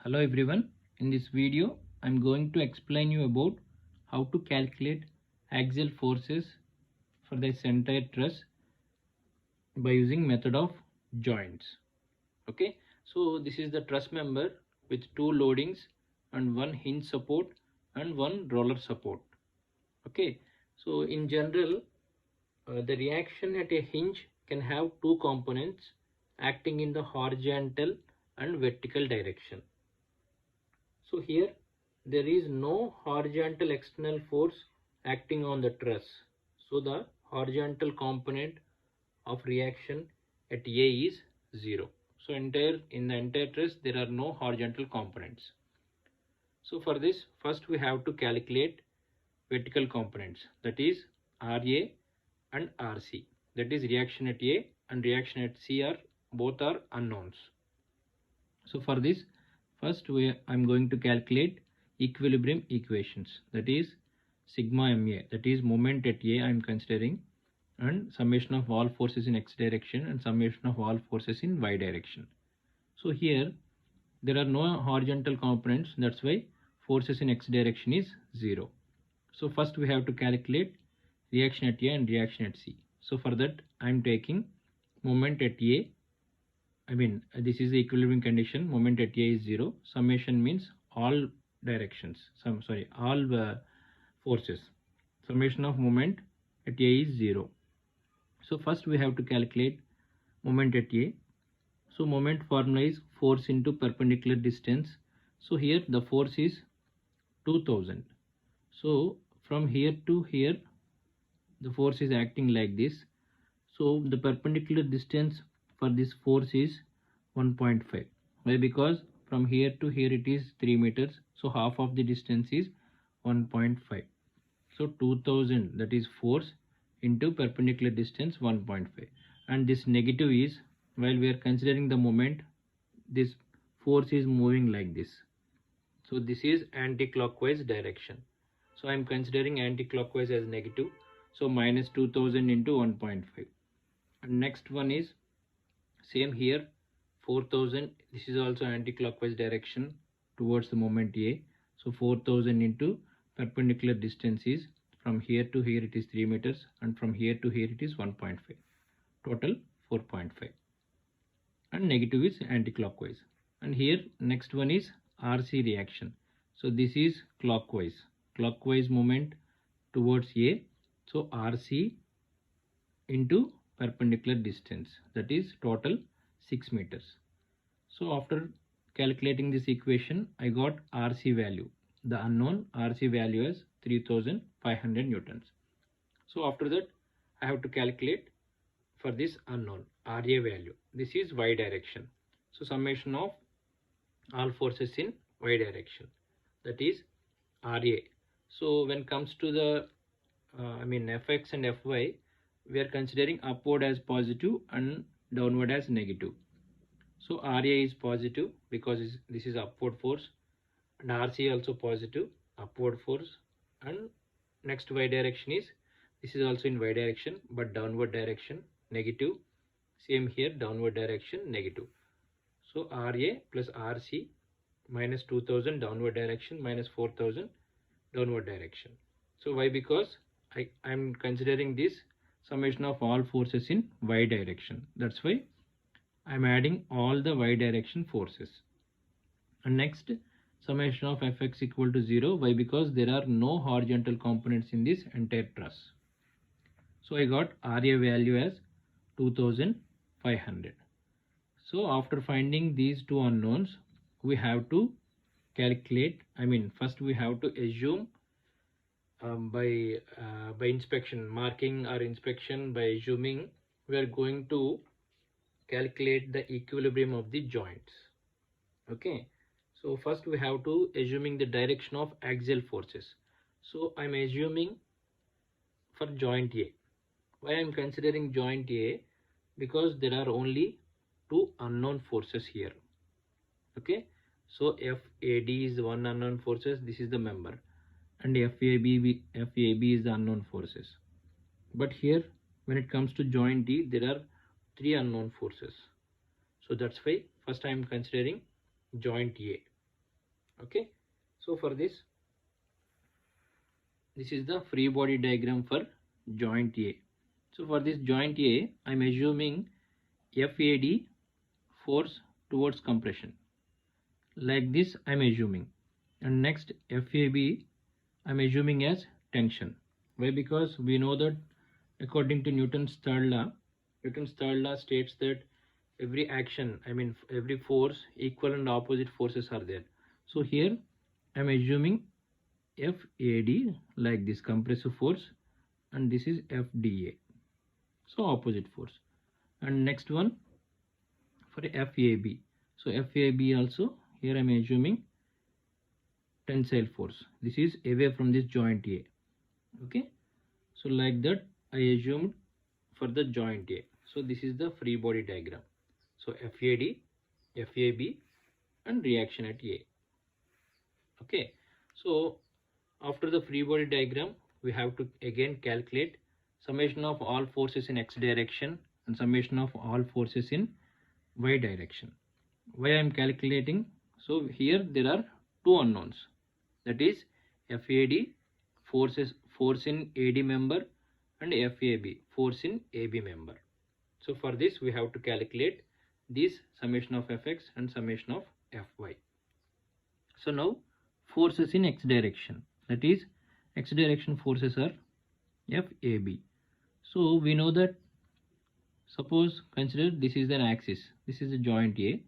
Hello everyone, in this video I am going to explain you about how to calculate axial forces for this entire truss by using method of joints. Okay, so this is the truss member with two loadings and one hinge support and one roller support. Okay, so in general the reaction at a hinge can have two components acting in the horizontal and vertical direction. So here there is no horizontal external force acting on the truss. So the horizontal component of reaction at A is 0. So in the entire truss there are no horizontal components. So for this first we have to calculate vertical components, that is RA and RC, that is reaction at A and reaction at C are both are unknowns. So for this first I'm going to calculate equilibrium equations, that is sigma MA, that is moment at A I am considering, and summation of all forces in x direction and summation of all forces in y direction. So here there are no horizontal components, that's why forces in x direction is 0. So first we have to calculate reaction at A and reaction at C. So for that I am taking moment at A, this is the equilibrium condition, moment at A is 0, summation means all directions, all forces, summation of moment at A is 0. So first we have to calculate moment at A. So moment formula is force into perpendicular distance. So here the force is 2000. So from here to here the force is acting like this. So the perpendicular distance for this force is 1.5. Why? Because from here to here it is 3 meters. So half of the distance is 1.5. So 2000, that is force into perpendicular distance 1.5. And this negative is, while we are considering the moment, this force is moving like this. So this is anti-clockwise direction. So I am considering anti-clockwise as negative. So minus 2000 into 1.5. And next one is same here, 4000. This is also anti-clockwise direction towards the moment A. So 4000 into perpendicular distance is, from here to here it is 3 meters and from here to here it is 1.5. Total 4.5. And negative is anti-clockwise. And here next one is RC reaction. So this is clockwise moment towards A. So RC into perpendicular distance, that is total 6 meters. So after calculating this equation I got RC value, the unknown RC value is 3500 newtons. So after that I have to calculate for this unknown RA value. This is y direction. So summation of all forces in y direction, that is RA. So when it comes to the Fx and Fy, we are considering upward as positive and downward as negative. So RA is positive because this is upward force, and RC also positive, upward force, and next y direction is, this is also in y direction but downward direction, negative. Same here, downward direction, negative. So RA plus RC, minus 2000 downward direction, minus 4000 downward direction. So why? Because I am considering this summation of all forces in y direction. That's why I am adding all the y direction forces. And next, summation of Fx equal to 0. Why? Because there are no horizontal components in this entire truss. So I got RA value as 2500. So after finding these two unknowns, we have to calculate, first we have to assume by inspection, marking or inspection, by assuming we are going to calculate the equilibrium of the joints. Okay, so first we have to assuming the direction of axial forces. So I'm assuming for joint A. Why I'm considering joint A? Because there are only two unknown forces here. Okay, so FAD is one unknown forces, this is the member, and FAB is the unknown forces. But here when it comes to joint D, there are three unknown forces. So that's why first I am considering joint A. Okay, so for this is the free body diagram for joint A. So for this joint A, I am assuming FAD, force towards compression, like this I am assuming, and next FAB I am assuming as tension. Why? Because we know that according to Newton's third law states that every action, I mean every force, equal and opposite forces are there. So here I am assuming FAD, like this compressive force, and this is FDA, so opposite force. And next one for FAB, so FAB also here I am assuming tensile force. This is away from this joint A. Okay, so like that I assumed for the joint A. So this is the free body diagram. So FAD, FAB, and reaction at A. Okay, so after the free body diagram, we have to again calculate summation of all forces in x direction and summation of all forces in y direction. Why I am calculating? So here there are two unknowns, that is FAD, force in AD member, and FAB, force in AB member. So for this we have to calculate this summation of Fx and summation of Fy. So now forces in x direction, that is x direction forces are FAB. So we know that, suppose consider this is an axis, this is a joint A.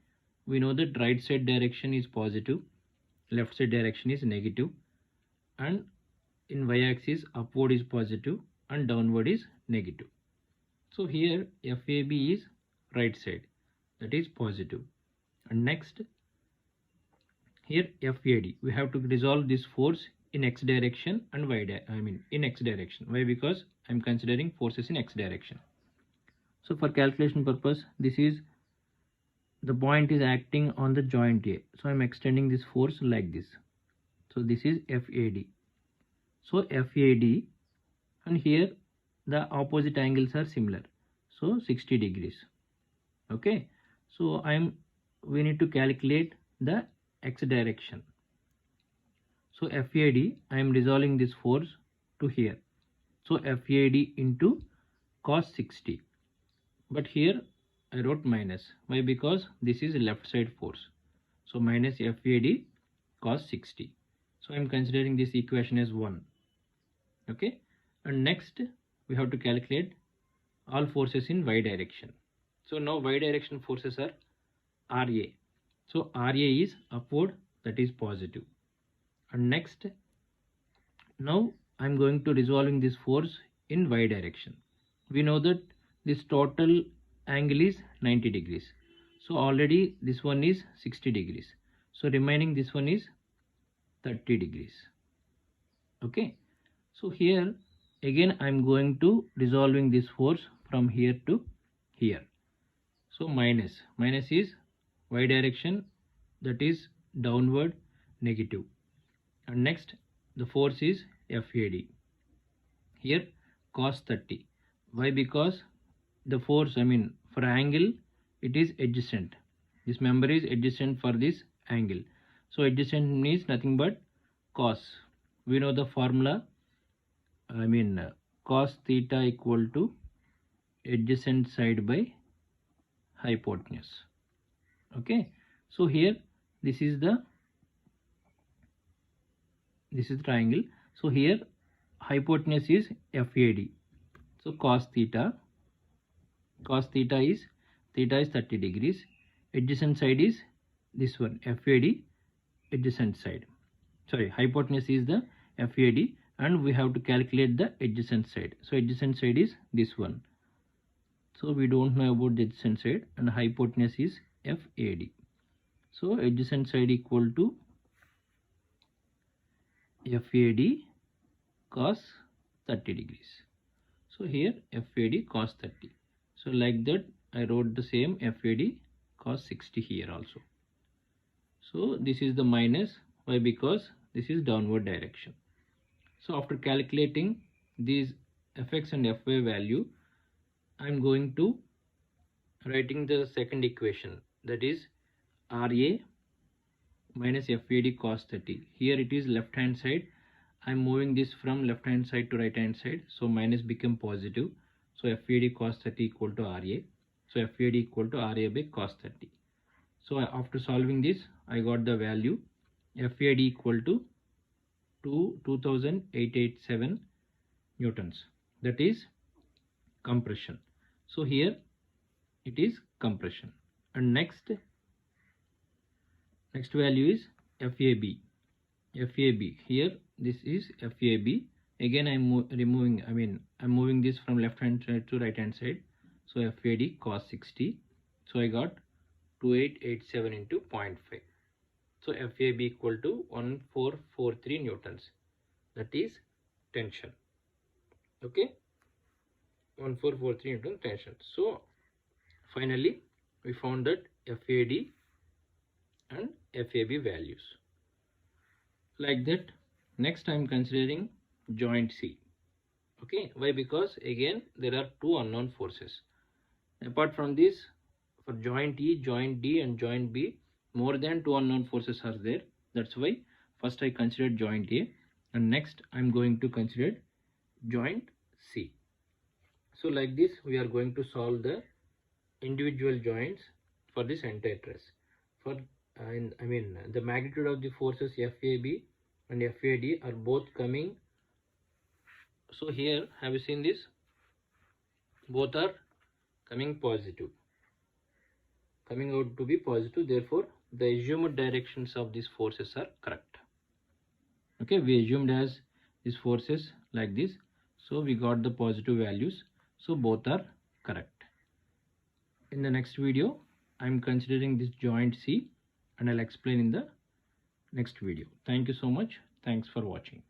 We know that right side direction is positive, left side direction is negative, and in y-axis upward is positive and downward is negative. So here FAB is right side, that is positive, and next here FAD, we have to resolve this force in x direction and in x direction. Why? Because I am considering forces in x direction. So for calculation purpose, this is the point is acting on the joint A, so I am extending this force like this. So this is FAD. So FAD, and here the opposite angles are similar, so 60 degrees. Okay, so we need to calculate the x direction. So FAD, I am resolving this force to here, so FAD into cos 60, but here I wrote minus. Why? Because this is left side force, so minus FAD cos 60. So I am considering this equation as 1. Okay, and next we have to calculate all forces in y direction. So now y direction forces are RA. So RA is upward, that is positive. And next, now I am going to resolving this force in y direction. We know that this total angle is 90 degrees. So already this one is 60 degrees. So remaining this one is 30 degrees. Okay. So here again I am going to resolving this force from here to here. So minus is y direction, that is downward, negative. And next the force is FAD. Here cos 30. Why? Because the force, for angle it is adjacent. This member is adjacent for this angle. So adjacent means nothing but cos. We know the formula, cos theta equal to adjacent side by hypotenuse. Okay, so here this is triangle. So here hypotenuse is FAD. So cos theta is 30 degrees. Adjacent side is this one, FAD, adjacent side. Sorry, hypotenuse is the FAD, and we have to calculate the adjacent side. So adjacent side is this one. So we don't know about the adjacent side, and hypotenuse is FAD. So adjacent side equal to FAD cos 30 degrees. So here FAD cos 30. So like that I wrote the same FAD cos 60 here also. So this is the minus. Why? Because this is downward direction. So after calculating these Fx and Fy value, I am going to writing the second equation, that is RA minus FAD cos 30. Here it is left hand side. I'm moving this from left hand side to right hand side. So minus become positive. So FAD cos 30 equal to RA. So FAD equal to RA by cos 30. So after solving this, I got the value FAD equal to 2887 newtons. That is compression. So here it is compression. And next value is FAB. Here this is FAB. Again I'm moving this from left hand side to right hand side. So FAD cos 60. So I got 2887 into 0.5. So FAB equal to 1443 newtons. That is tension. Okay, 1443 newton tension. So finally we found that FAD and FAB values. Like that, next I am considering joint C. Okay, why? Because again there are two unknown forces. Apart from this, for joint E, joint D and joint B, more than two unknown forces are there. That's why first I considered joint A, and next I am going to consider joint C. So like this we are going to solve the individual joints for this entire truss. For the magnitude of the forces FAB and FAD are both coming. So here, have you seen this? Both are coming positive, coming out to be positive. Therefore the assumed directions of these forces are correct. Okay, we assumed as these forces like this, so we got the positive values, so both are correct. In the next video I am considering this joint C, and I'll explain in the next video. Thank you so much. Thanks for watching.